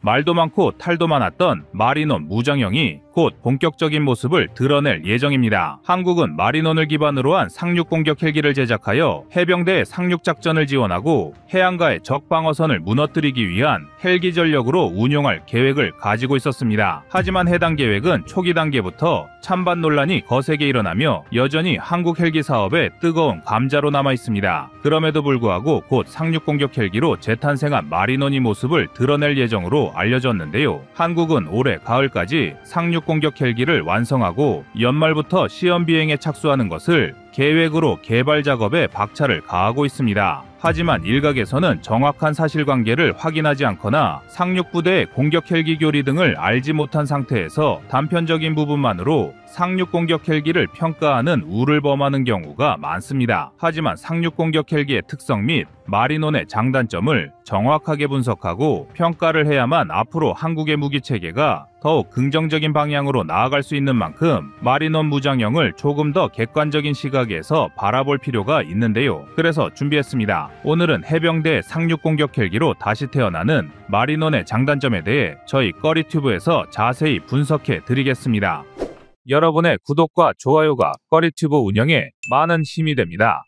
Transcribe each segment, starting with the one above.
말도 많고 탈도 많았던 마리논 무장형이 곧 본격적인 모습을 드러낼 예정입니다. 한국은 마리논을 기반으로 한 상륙 공격 헬기를 제작하여 해병대의 상륙작전을 지원하고 해안가의 적 방어선을 무너뜨리기 위한 헬기 전력으로 운용할 계획을 가지고 있었습니다. 하지만 해당 계획은 초기 단계부터 찬반 논란이 거세게 일어나며 여전히 한국 헬기 사업에 뜨거운 감자로 남아 있습니다. 그럼에도 불구하고 곧 상륙 공격 헬기로 재탄생한 마리논이 모습을 드러낼 예정으로 알려졌는데요. 한국은 올해 가을까지 상륙 공격 헬기를 완성하고 연말부터 시험 비행에 착수하는 것을 계획으로 개발 작업에 박차를 가하고 있습니다. 하지만 일각에서는 정확한 사실관계를 확인하지 않거나 상륙부대의 공격 헬기 교리 등을 알지 못한 상태에서 단편적인 부분만으로 상륙 공격 헬기를 평가하는 우를 범하는 경우가 많습니다. 하지만 상륙 공격 헬기의 특성 및 마리논의 장단점을 정확하게 분석하고 평가를 해야만 앞으로 한국의 무기 체계가 더욱 긍정적인 방향으로 나아갈 수 있는 만큼 마리논 무장형을 조금 더 객관적인 시각에서 바라볼 필요가 있는데요. 그래서 준비했습니다. 오늘은 해병대 상륙 공격 헬기로 다시 태어나는 마리논의 장단점에 대해 저희 꺼리튜브에서 자세히 분석해 드리겠습니다. 여러분의 구독과 좋아요가 꺼리튜브 운영에 많은 힘이 됩니다.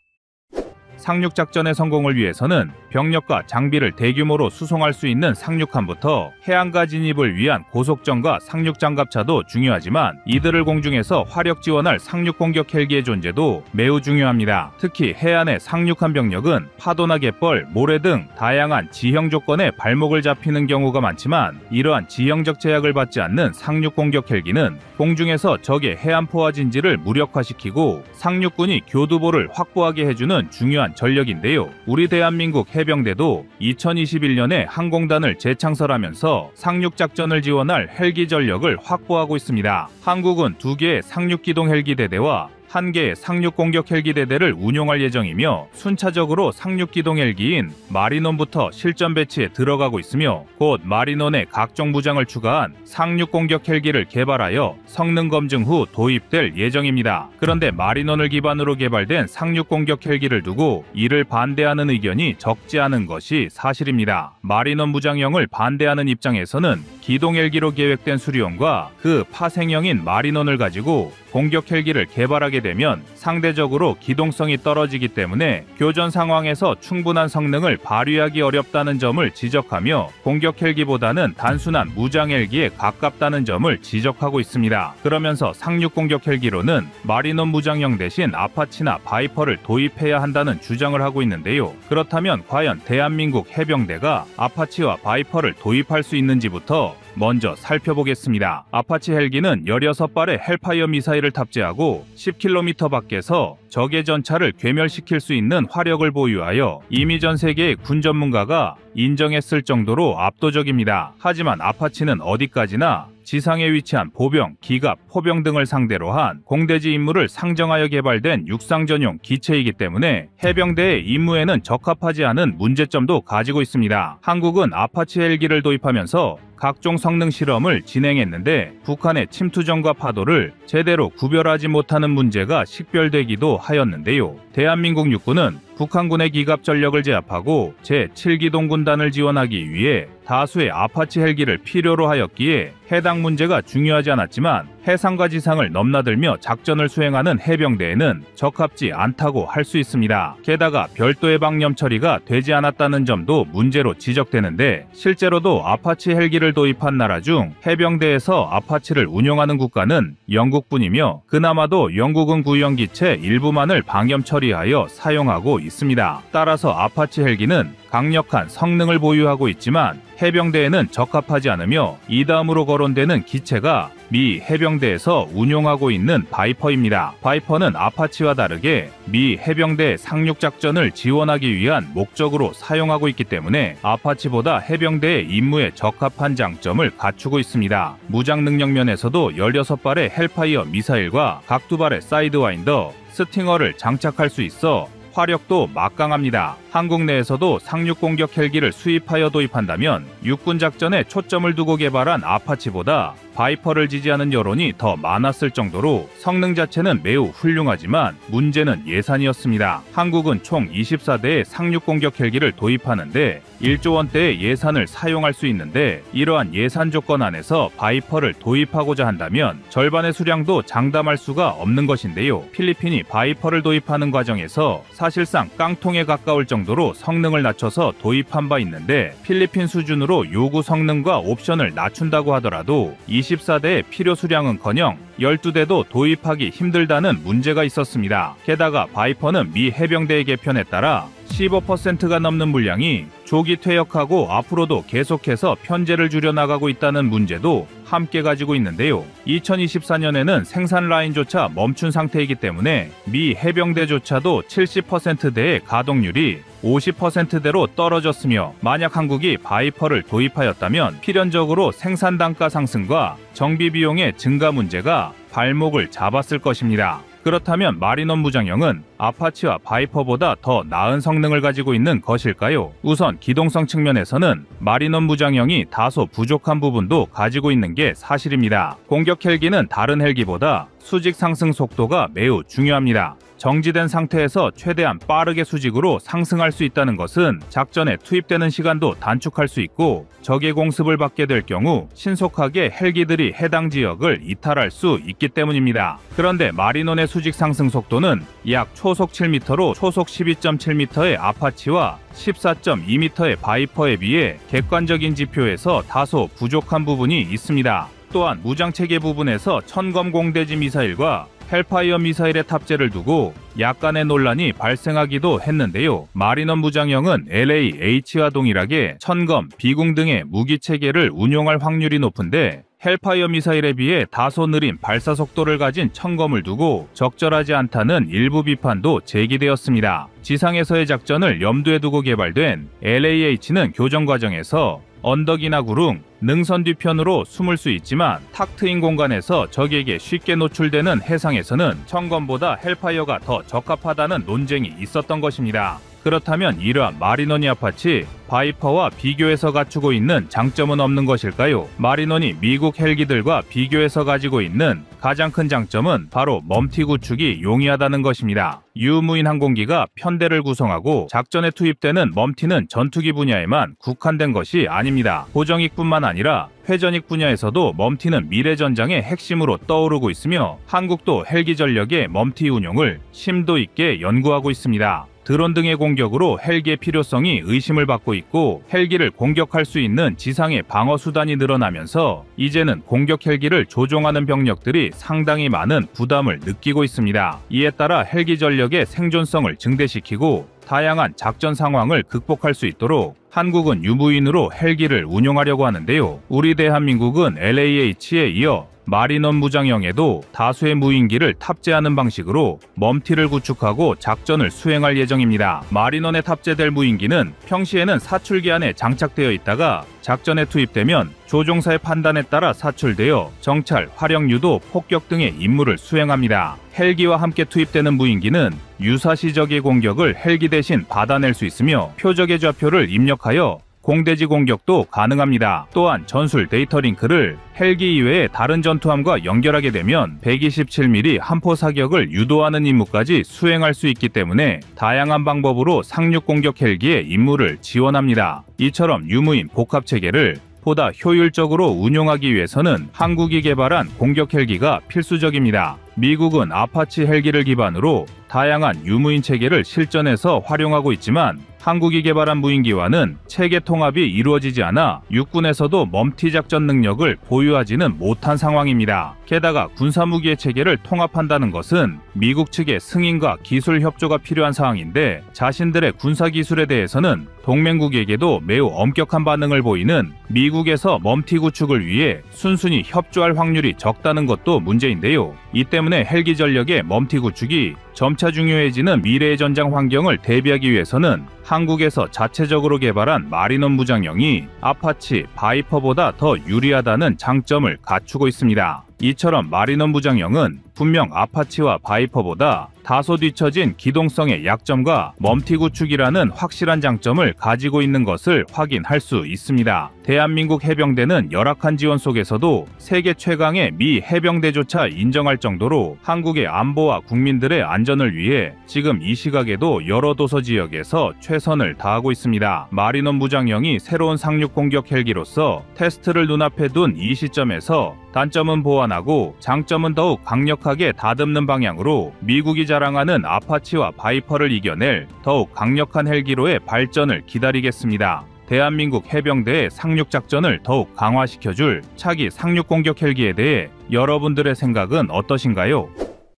상륙작전의 성공을 위해서는 병력과 장비를 대규모로 수송할 수 있는 상륙함부터 해안가 진입을 위한 고속정과 상륙장갑차도 중요하지만 이들을 공중에서 화력 지원할 상륙 공격 헬기의 존재도 매우 중요합니다. 특히 해안의 상륙한 병력은 파도나 갯벌, 모래 등 다양한 지형 조건에 발목을 잡히는 경우가 많지만 이러한 지형적 제약을 받지 않는 상륙 공격 헬기는 공중에서 적의 해안 포화 진지를 무력화시키고 상륙군이 교두보를 확보하게 해주는 중요한 전력인데요. 우리 대한민국 해병대도 2021년에 항공단을 재창설하면서 상륙작전을 지원할 헬기 전력을 확보하고 있습니다. 한국은 2개의 상륙기동 헬기 대대와 1개의 상륙 공격 헬기 대대를 운용할 예정이며 순차적으로 상륙 기동 헬기인 마리논부터 실전 배치에 들어가고 있으며 곧 마리논의 각종 무장을 추가한 상륙 공격 헬기를 개발하여 성능 검증 후 도입될 예정입니다. 그런데 마리논을 기반으로 개발된 상륙 공격 헬기를 두고 이를 반대하는 의견이 적지 않은 것이 사실입니다. 마리논 무장형을 반대하는 입장에서는 기동 헬기로 계획된 수리용과 그 파생형인 마리논을 가지고 공격 헬기를 개발하게 되면 상대적으로 기동성이 떨어지기 때문에 교전 상황에서 충분한 성능을 발휘하기 어렵다는 점을 지적하며 공격 헬기보다는 단순한 무장 헬기에 가깝다는 점을 지적하고 있습니다. 그러면서 상륙 공격 헬기로는 마리논 무장형 대신 아파치나 바이퍼를 도입해야 한다는 주장을 하고 있는데요. 그렇다면 과연 대한민국 해병대가 아파치와 바이퍼를 도입할 수 있는지부터 먼저 살펴보겠습니다. 아파치 헬기는 16발의 헬파이어 미사일을 탑재하고 10km 밖에서 적의 전차를 괴멸시킬 수 있는 화력을 보유하여 이미 전 세계의 군 전문가가 인정했을 정도로 압도적입니다. 하지만 아파치는 어디까지나 지상에 위치한 보병, 기갑, 포병 등을 상대로 한 공대지 임무를 상정하여 개발된 육상 전용 기체이기 때문에 해병대의 임무에는 적합하지 않은 문제점도 가지고 있습니다. 한국은 아파치 헬기를 도입하면서 각종 성능 실험을 진행했는데 북한의 침투전과 파도를 제대로 구별하지 못하는 문제가 식별되기도 하였는데요. 대한민국 육군은 북한군의 기갑 전력을 제압하고 제7기동군단을 지원하기 위해 다수의 아파치 헬기를 필요로 하였기에 해당 문제가 중요하지 않았지만 해상과 지상을 넘나들며 작전을 수행하는 해병대에는 적합지 않다고 할 수 있습니다. 게다가 별도의 방염 처리가 되지 않았다는 점도 문제로 지적되는데 실제로도 아파치 헬기를 도입한 나라 중 해병대에서 아파치를 운용하는 국가는 영국뿐이며 그나마도 영국은 구형기체 일부만을 방염 처리하여 사용하고 있습니다. 따라서 아파치 헬기는 강력한 성능을 보유하고 있지만 해병대에는 적합하지 않으며 이 다음으로 거론되는 기체가 미 해병대에서 운용하고 있는 바이퍼입니다. 바이퍼는 아파치와 다르게 미 해병대의 상륙작전을 지원하기 위한 목적으로 사용하고 있기 때문에 아파치보다 해병대의 임무에 적합한 장점을 갖추고 있습니다. 무장 능력 면에서도 16발의 헬파이어 미사일과 각 2발의 사이드와인더, 스팅어를 장착할 수 있어 화력도 막강합니다. 한국 내에서도 상륙 공격 헬기를 수입하여 도입한다면 육군 작전에 초점을 두고 개발한 아파치보다 바이퍼를 지지하는 여론이 더 많았을 정도로 성능 자체는 매우 훌륭하지만 문제는 예산이었습니다. 한국은 총 24대의 상륙 공격 헬기를 도입하는데 1조 원대의 예산을 사용할 수 있는데 이러한 예산 조건 안에서 바이퍼를 도입하고자 한다면 절반의 수량도 장담할 수가 없는 것인데요. 필리핀이 바이퍼를 도입하는 과정에서 사실상 깡통에 가까울 정도로 성능을 낮춰서 도입한 바 있는데 필리핀 수준으로 요구 성능과 옵션을 낮춘다고 하더라도 24대의 필요 수량은커녕 12대도 도입하기 힘들다는 문제가 있었습니다. 게다가 바이퍼는 미 해병대의 개편에 따라 15%가 넘는 물량이 조기 퇴역하고 앞으로도 계속해서 편제를 줄여나가고 있다는 문제도 함께 가지고 있는데요. 2024년에는 생산 라인조차 멈춘 상태이기 때문에 미 해병대조차도 70%대의 가동률이 50%대로 떨어졌으며 만약 한국이 바이퍼를 도입하였다면 필연적으로 생산 단가 상승과 정비 비용의 증가 문제가 발목을 잡았을 것입니다. 그렇다면 마리논 무장형은 아파치와 바이퍼보다 더 나은 성능을 가지고 있는 것일까요? 우선 기동성 측면에서는 마리논 무장형이 다소 부족한 부분도 가지고 있는 게 사실입니다. 공격 헬기는 다른 헬기보다 수직 상승 속도가 매우 중요합니다. 정지된 상태에서 최대한 빠르게 수직으로 상승할 수 있다는 것은 작전에 투입되는 시간도 단축할 수 있고 적의 공습을 받게 될 경우 신속하게 헬기들이 해당 지역을 이탈할 수 있기 때문입니다. 그런데 마리논의 수직 상승 속도는 약 초속 7m로 초속 12.7m의 아파치와 14.2m의 바이퍼에 비해 객관적인 지표에서 다소 부족한 부분이 있습니다. 또한 무장체계 부분에서 천검 공대지 미사일과 헬파이어 미사일의 탑재를 두고 약간의 논란이 발생하기도 했는데요. 마리논 무장형은 LAH와 동일하게 천검, 비궁 등의 무기체계를 운용할 확률이 높은데 헬파이어 미사일에 비해 다소 느린 발사 속도를 가진 천검을 두고 적절하지 않다는 일부 비판도 제기되었습니다. 지상에서의 작전을 염두에 두고 개발된 LAH는 교정 과정에서 언덕이나 구릉, 능선 뒤편으로 숨을 수 있지만 탁 트인 공간에서 적에게 쉽게 노출되는 해상에서는 천검보다 헬파이어가 더 적합하다는 논쟁이 있었던 것입니다. 그렇다면 이러한 마리논이 아파치, 바이퍼와 비교해서 갖추고 있는 장점은 없는 것일까요? 마리논이 미국 헬기들과 비교해서 가지고 있는 가장 큰 장점은 바로 멈티 구축이 용이하다는 것입니다. 유무인 항공기가 편대를 구성하고 작전에 투입되는 멈티는 전투기 분야에만 국한된 것이 아닙니다. 고정익뿐만 아니라 회전익 분야에서도 멈티는 미래 전장의 핵심으로 떠오르고 있으며 한국도 헬기 전력의 멈티 운용을 심도 있게 연구하고 있습니다. 드론 등의 공격으로 헬기의 필요성이 의심을 받고 있고 헬기를 공격할 수 있는 지상의 방어 수단이 늘어나면서 이제는 공격 헬기를 조종하는 병력들이 상당히 많은 부담을 느끼고 있습니다. 이에 따라 헬기 전력의 생존성을 증대시키고 다양한 작전 상황을 극복할 수 있도록 한국은 유무인으로 헬기를 운용하려고 하는데요. 우리 대한민국은 LAH에 이어 마리논 무장형에도 다수의 무인기를 탑재하는 방식으로 멈티를 구축하고 작전을 수행할 예정입니다. 마리논에 탑재될 무인기는 평시에는 사출기 안에 장착되어 있다가 작전에 투입되면 조종사의 판단에 따라 사출되어 정찰, 화력 유도, 폭격 등의 임무를 수행합니다. 헬기와 함께 투입되는 무인기는 유사시 적의 공격을 헬기 대신 받아낼 수 있으며 표적의 좌표를 입력하여 공대지 공격도 가능합니다. 또한 전술 데이터 링크를 헬기 이외의 다른 전투함과 연결하게 되면 127mm 함포 사격을 유도하는 임무까지 수행할 수 있기 때문에 다양한 방법으로 상륙 공격 헬기의 임무를 지원합니다. 이처럼 유무인 복합 체계를 보다 효율적으로 운용하기 위해서는 한국이 개발한 공격 헬기가 필수적입니다. 미국은 아파치 헬기를 기반으로 다양한 유무인 체계를 실전에서 활용하고 있지만 한국이 개발한 무인기와는 체계 통합이 이루어지지 않아 육군에서도 멈티 작전 능력을 보유하지는 못한 상황입니다. 게다가 군사무기의 체계를 통합한다는 것은 미국 측의 승인과 기술 협조가 필요한 사항인데 자신들의 군사기술에 대해서는 동맹국에게도 매우 엄격한 반응을 보이는 미국에서 멈티 구축을 위해 순순히 협조할 확률이 적다는 것도 문제인데요. 이 때문에 헬기 전력의 멈티 구축이 점차 중요해지는 미래의 전장 환경을 대비하기 위해서는 한국에서 자체적으로 개발한 마리논 무장형이 아파치, 바이퍼보다 더 유리하다는 장점을 갖추고 있습니다. 이처럼 마리논 무장형은 분명 아파치와 바이퍼보다 다소 뒤처진 기동성의 약점과 멈티 구축이라는 확실한 장점을 가지고 있는 것을 확인할 수 있습니다. 대한민국 해병대는 열악한 지원 속에서도 세계 최강의 미 해병대조차 인정할 정도로 한국의 안보와 국민들의 안전을 위해 지금 이 시각에도 여러 도서 지역에서 최선을 다하고 있습니다. 마리논 무장형이 새로운 상륙 공격 헬기로서 테스트를 눈앞에 둔 이 시점에서 단점은 보완하고 장점은 더욱 강력하게 다듬는 방향으로 미국이 자랑하는 아파치와 바이퍼를 이겨낼 더욱 강력한 헬기로의 발전을 기다리겠습니다. 대한민국 해병대의 상륙작전을 더욱 강화시켜줄 차기 상륙공격 헬기에 대해 여러분들의 생각은 어떠신가요?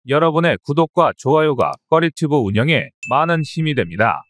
여러분의 구독과 좋아요가 꺼리튜브 운영에 많은 힘이 됩니다.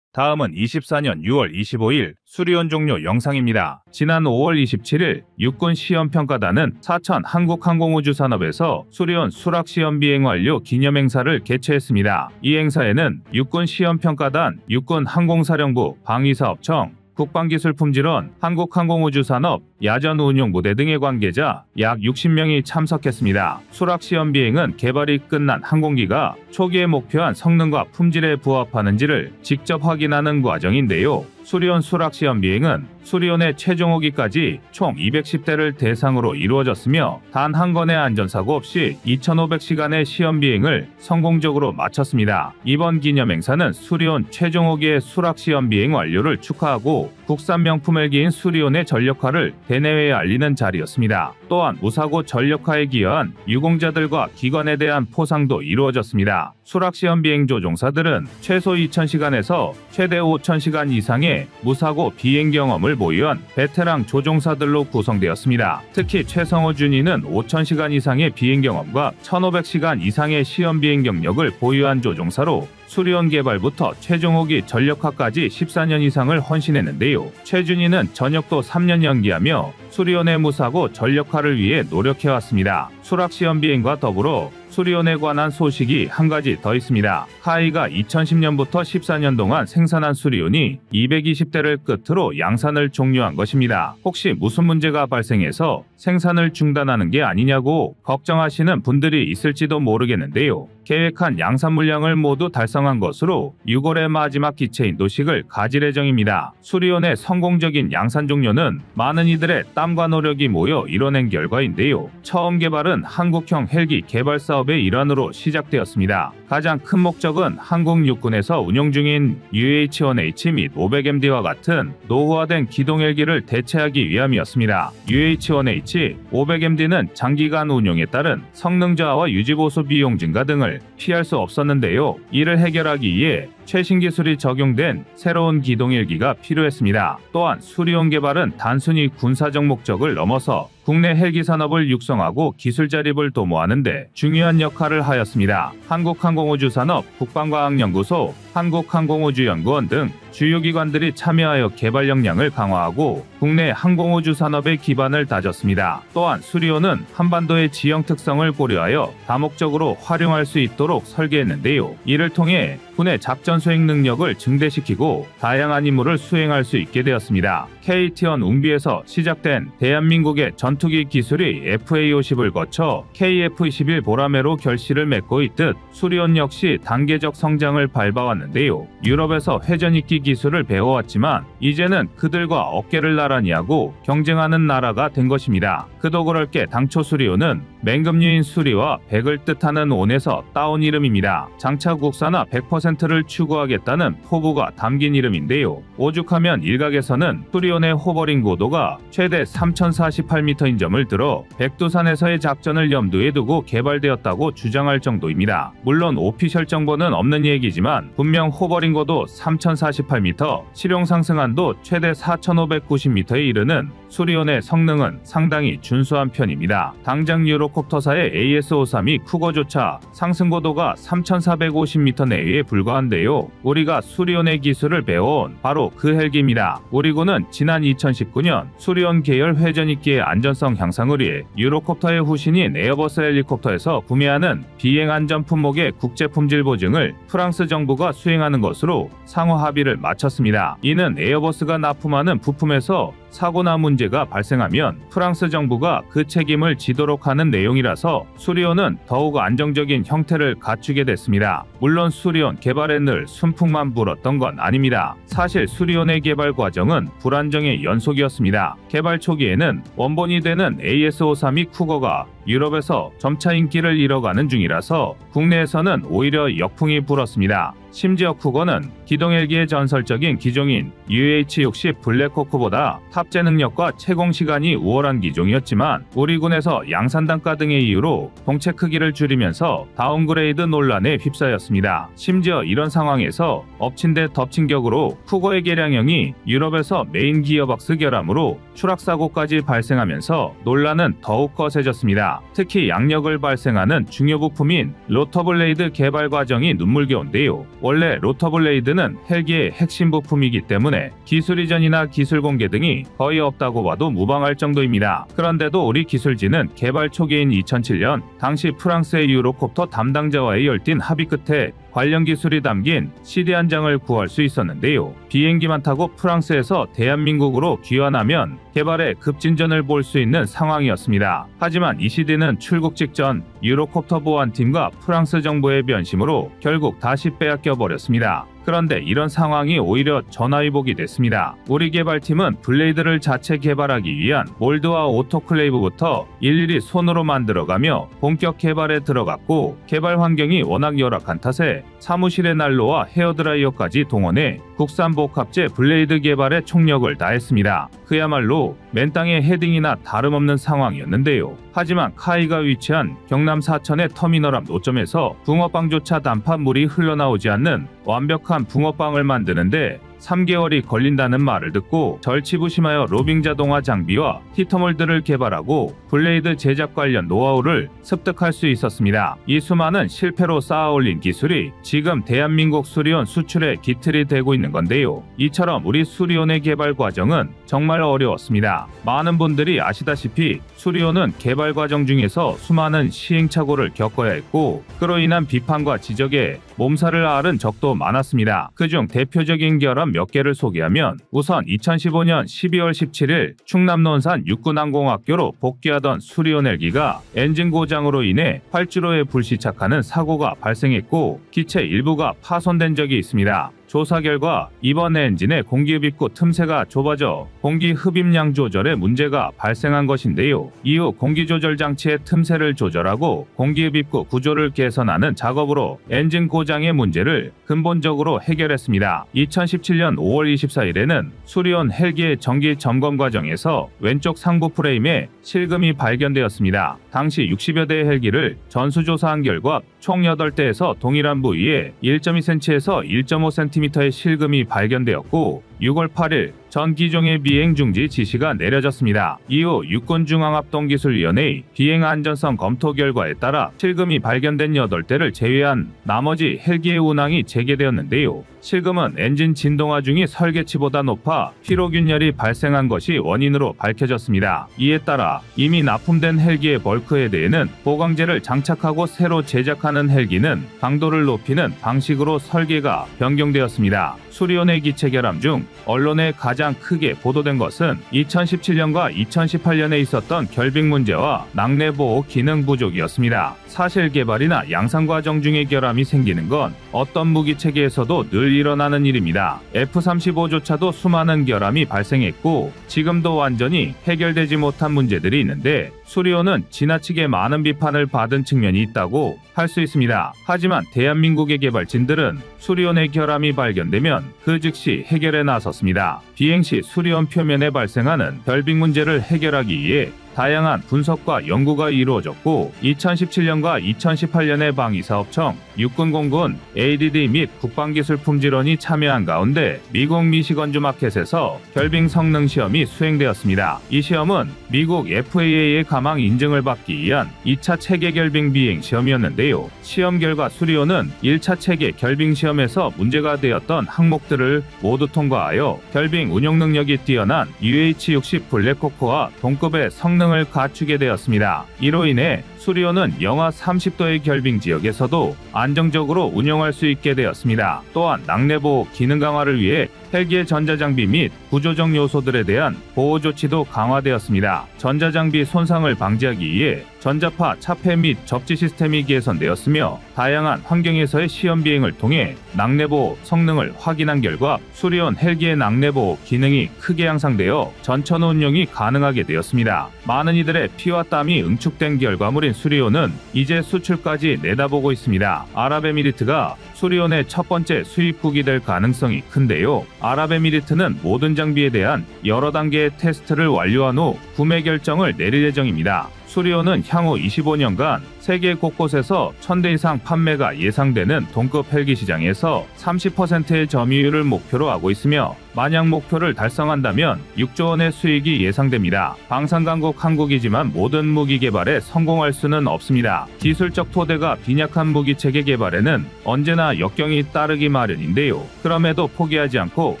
다음은 24년 6월 25일 수리온 종료 영상입니다. 지난 5월 27일 육군시험평가단은 사천 한국항공우주산업에서 수리온 수락시험 비행 완료 기념행사를 개최했습니다. 이 행사에는 육군시험평가단, 육군항공사령부, 방위사업청, 국방기술품질원, 한국항공우주산업, 야전운용부대 등의 관계자 약 60명이 참석했습니다. 수락시험 비행은 개발이 끝난 항공기가 초기에 목표한 성능과 품질에 부합하는지를 직접 확인하는 과정인데요. 수리온 수락시험 비행은 수리온의 최종 호기까지 총 210대를 대상으로 이루어졌으며 단 한 건의 안전사고 없이 2,500시간의 시험 비행을 성공적으로 마쳤습니다. 이번 기념행사는 수리온 최종 호기의 수락시험 비행 완료를 축하하고 국산 명품 헬기인 수리온의 전력화를 대내외에 알리는 자리였습니다. 또한 무사고 전력화에 기여한 유공자들과 기관에 대한 포상도 이루어졌습니다. 수락시험 비행 조종사들은 최소 2,000시간에서 최대 5,000시간 이상의 무사고 비행 경험을 보유한 베테랑 조종사들로 구성되었습니다. 특히 최성호 준이는 5,000시간 이상의 비행 경험과 1,500시간 이상의 시험 비행 경력을 보유한 조종사로 수리온 개발부터 최종 호기 전력화까지 14년 이상을 헌신했는데요. 최준희는 전역도 3년 연기하며 수리온의 무사고 전력화를 위해 노력해왔습니다. 수락시험 비행과 더불어 수리온에 관한 소식이 한 가지 더 있습니다. 카이가 2010년부터 14년 동안 생산한 수리온이 220대를 끝으로 양산을 종료한 것입니다. 혹시 무슨 문제가 발생해서 생산을 중단하는 게 아니냐고 걱정하시는 분들이 있을지도 모르겠는데요. 계획한 양산 물량을 모두 달성한 것으로 6월의 마지막 기체인 도식을 가질 예정입니다. 수리온의 성공적인 양산 종료는 많은 이들의 땀과 노력이 모여 이뤄낸 결과인데요. 처음 개발은 한국형 헬기 개발 사업의 일환으로 시작되었습니다. 가장 큰 목적은 한국 육군에서 운용 중인 UH-1H 및 500MD와 같은 노후화된 기동 헬기를 대체하기 위함이었습니다. UH-1H, 500MD는 장기간 운용에 따른 성능 저하와 유지보수 비용 증가 등을 피할 수 없었는데요. 이를 해결하기 위해 최신 기술이 적용된 새로운 기동 헬기가 필요했습니다. 또한 수리온 개발은 단순히 군사적 목적을 넘어서 국내 헬기 산업을 육성하고 기술 자립을 도모하는 데 중요한 역할을 하였습니다. 한국항공우주산업, 국방과학연구소, 한국항공우주연구원 등 주요 기관들이 참여하여 개발 역량을 강화하고 국내 항공우주 산업의 기반을 다졌습니다. 또한 수리온은 한반도의 지형 특성을 고려하여 다목적으로 활용할 수 있도록 설계했는데요. 이를 통해 군의 작전 수행 능력을 증대시키고 다양한 임무를 수행할 수 있게 되었습니다. KT-1 웅비에서 시작된 대한민국의 전투기 기술이 FA-50을 거쳐 KF-21 보라매로 결실을 맺고 있듯 수리온 역시 단계적 성장을 밟아왔는데요. 유럽에서 회전익기 기술을 배워왔지만 이제는 그들과 어깨를 나란히 하고 경쟁하는 나라가 된 것입니다. 그도 그럴 게 당초 수리온은 맹금류인 수리와 백을 뜻하는 온에서 따온 이름입니다. 장차 국산화 100%를 추구하겠다는 포부가 담긴 이름인데요. 오죽하면 일각에서는 수리온의 호버링 고도가 최대 3,048m인 점을 들어 백두산에서의 작전을 염두에 두고 개발되었다고 주장할 정도입니다. 물론 오피셜 정보는 없는 얘기지만 분명 호버링 고도 3,048m, 실용 상승한도 최대 4,590m에 이르는 수리온의 성능은 상당히 준수한 편입니다. 당장 유로콥터사의 AS-532 쿠거조차 상승고도가 3,450m 내외에 불과한데요. 우리가 수리온의 기술을 배워온 바로 그 헬기입니다. 우리 군은 지난 2019년 수리온 계열 회전익기의 안전성 향상을 위해 유로콥터의 후신인 에어버스 헬리콥터에서 구매하는 비행안전 품목의 국제품질 보증을 프랑스 정부가 수행하는 것으로 상호 합의를 마쳤습니다. 이는 에어버스가 납품하는 부품에서 사고나 문제가 발생하면 프랑스 정부가 그 책임을 지도록 하는 내용이라서 수리온은 더욱 안정적인 형태를 갖추게 됐습니다. 물론 수리온 개발에 늘 순풍만 불었던 건 아닙니다. 사실 수리온의 개발 과정은 불안정의 연속이었습니다. 개발 초기에는 원본이 되는 AS-532 쿠거가 유럽에서 점차 인기를 잃어가는 중이라서 국내에서는 오히려 역풍이 불었습니다. 심지어 쿠거는 기동 헬기의 전설적인 기종인 UH-60 블랙호크보다 탑재 능력과 채공 시간이 우월한 기종이었지만 우리 군에서 양산 단가 등의 이유로 동체 크기를 줄이면서 다운그레이드 논란에 휩싸였습니다. 심지어 이런 상황에서 엎친 데 덮친 격으로 쿠거의 개량형이 유럽에서 메인 기어박스 결함으로 추락사고까지 발생하면서 논란은 더욱 거세졌습니다. 특히 양력을 발생하는 중요 부품인 로터블레이드 개발 과정이 눈물겨운데요. 원래 로터블레이드는 헬기의 핵심 부품이기 때문에 기술 이전이나 기술 공개 등이 거의 없다고 봐도 무방할 정도입니다. 그런데도 우리 기술진은 개발 초기인 2007년 당시 프랑스의 유로콥터 담당자와의 열띤 합의 끝에 관련 기술이 담긴 CD 한 장을 구할 수 있었는데요. 비행기만 타고 프랑스에서 대한민국으로 귀환하면 개발의 급진전을 볼 수 있는 상황이었습니다. 하지만 이 CD는 출국 직전 유로콥터 보안팀과 프랑스 정부의 변심으로 결국 다시 빼앗겨 버렸습니다. 그런데 이런 상황이 오히려 전화위복이 됐습니다. 우리 개발팀은 블레이드를 자체 개발하기 위한 몰드와 오토클레이브부터 일일이 손으로 만들어가며 본격 개발에 들어갔고 개발 환경이 워낙 열악한 탓에 사무실의 난로와 헤어드라이어까지 동원해 국산 복합제 블레이드 개발에 총력을 다했습니다. 그야말로 맨땅에 헤딩이나 다름없는 상황이었는데요. 하지만 카이가 위치한 경남 사천의 터미널 앞 노점에서 붕어빵조차 단팥물이 흘러나오지 않는 완벽한 붕어빵을 만드는데 3개월이 걸린다는 말을 듣고 절치부심하여 로빙 자동화 장비와 히터몰드를 개발하고 블레이드 제작 관련 노하우를 습득할 수 있었습니다. 이 수많은 실패로 쌓아올린 기술이 지금 대한민국 수리온 수출의 기틀이 되고 있는 건데요. 이처럼 우리 수리온의 개발 과정은 정말 어려웠습니다. 많은 분들이 아시다시피 수리온은 개발 과정 중에서 수많은 시행착오를 겪어야 했고 그로 인한 비판과 지적에 몸살을 앓은 적도 많았습니다. 그중 대표적인 결함 몇 개를 소개하면 우선 2015년 12월 17일 충남 논산 육군항공학교로 복귀하던 수리온 헬기가 엔진 고장으로 인해 활주로에 불시착하는 사고가 발생했고 기체 일부가 파손된 적이 있습니다. 조사 결과 이번 엔진의 공기흡입구 틈새가 좁아져 공기흡입량 조절에 문제가 발생한 것인데요. 이후 공기조절 장치의 틈새를 조절하고 공기흡입구 구조를 개선하는 작업으로 엔진 고장의 문제를 근본적으로 해결했습니다. 2017년 5월 24일에는 수리온 헬기의 정기 점검 과정에서 왼쪽 상부 프레임에 실금이 발견되었습니다. 당시 60여 대의 헬기를 전수조사한 결과 총 8대에서 동일한 부위에 1.2cm에서 1.5cm의 실금이 발견되었고 6월 8일 전 기종의 비행 중지 지시가 내려졌습니다. 이후 육군중앙합동기술위원회의 비행안전성 검토 결과에 따라 실금이 발견된 8대를 제외한 나머지 헬기의 운항이 재개되었는데요. 실금은 엔진 진동화 중이 설계치보다 높아 피로균열이 발생한 것이 원인으로 밝혀졌습니다. 이에 따라 이미 납품된 헬기의 벌크헤드에는 보강제를 장착하고 새로 제작하는 헬기는 강도를 높이는 방식으로 설계가 변경되었습니다. 수리온의 기체 결함 중 언론에 가장 크게 보도된 것은 2017년과 2018년에 있었던 결빙 문제와 낙뢰 보호 기능 부족이었습니다. 사실 개발이나 양산 과정 중에 결함이 생기는 건 어떤 무기 체계에서도 늘 일어나는 일입니다. F-35조차도 수많은 결함이 발생했고 지금도 완전히 해결되지 못한 문제들이 있는데 수리온은 지나치게 많은 비판을 받은 측면이 있다고 할 수 있습니다. 하지만 대한민국의 개발진들은 수리온의 결함이 발견되면 그 즉시 해결에 나섰습니다. 비행 시 수리온 표면에 발생하는 결빙 문제를 해결하기 위해 다양한 분석과 연구가 이루어졌고 2017년과 2018년에 방위사업청, 육군공군, ADD 및 국방기술품질원이 참여한 가운데 미국 미시건주 마켓에서 결빙 성능 시험이 수행되었습니다. 이 시험은 미국 FAA의 가망 인증을 받기 위한 2차 체계 결빙 비행 시험이었는데요. 시험 결과 수리온은 1차 체계 결빙 시험에서 문제가 되었던 항목들을 모두 통과하여 결빙 운용 능력이 뛰어난 UH-60 블랙호크와 동급의 성능을 갖추게 되었습니다. 이로 인해 수리온은 영하 30도의 결빙 지역에서도 안정적으로 운영할 수 있게 되었습니다. 또한 낙뢰보호 기능 강화를 위해 헬기의 전자장비 및 구조적 요소들에 대한 보호 조치도 강화되었습니다. 전자장비 손상을 방지하기 위해 전자파 차폐 및 접지 시스템이 개선되었으며 다양한 환경에서의 시험 비행을 통해 낙뢰보호 성능을 확인한 결과 수리온 헬기의 낙뢰보호 기능이 크게 향상되어 전천 운용이 가능하게 되었습니다. 많은 이들의 피와 땀이 응축된 결과물인 수리온은 이제 수출까지 내다보고 있습니다. 아랍에미리트가 수리온의 첫 번째 수입국이 될 가능성이 큰데요. 아랍에미리트는 모든 장비에 대한 여러 단계의 테스트를 완료한 후 구매 결정을 내릴 예정입니다. 수리온은 향후 25년간 세계 곳곳에서 1000대 이상 판매가 예상되는 동급 헬기 시장에서 30%의 점유율을 목표로 하고 있으며 만약 목표를 달성한다면 6조 원의 수익이 예상됩니다. 방산강국 한국이지만 모든 무기 개발에 성공할 수는 없습니다. 기술적 토대가 빈약한 무기체계 개발에는 언제나 역경이 따르기 마련인데요. 그럼에도 포기하지 않고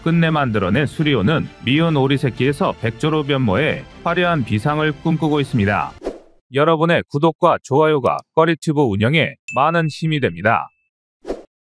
끝내 만들어낸 수리온은 미운 오리새끼에서 백조로 변모해 화려한 비상을 꿈꾸고 있습니다. 여러분의 구독과 좋아요가 꺼리튜브 운영에 많은 힘이 됩니다.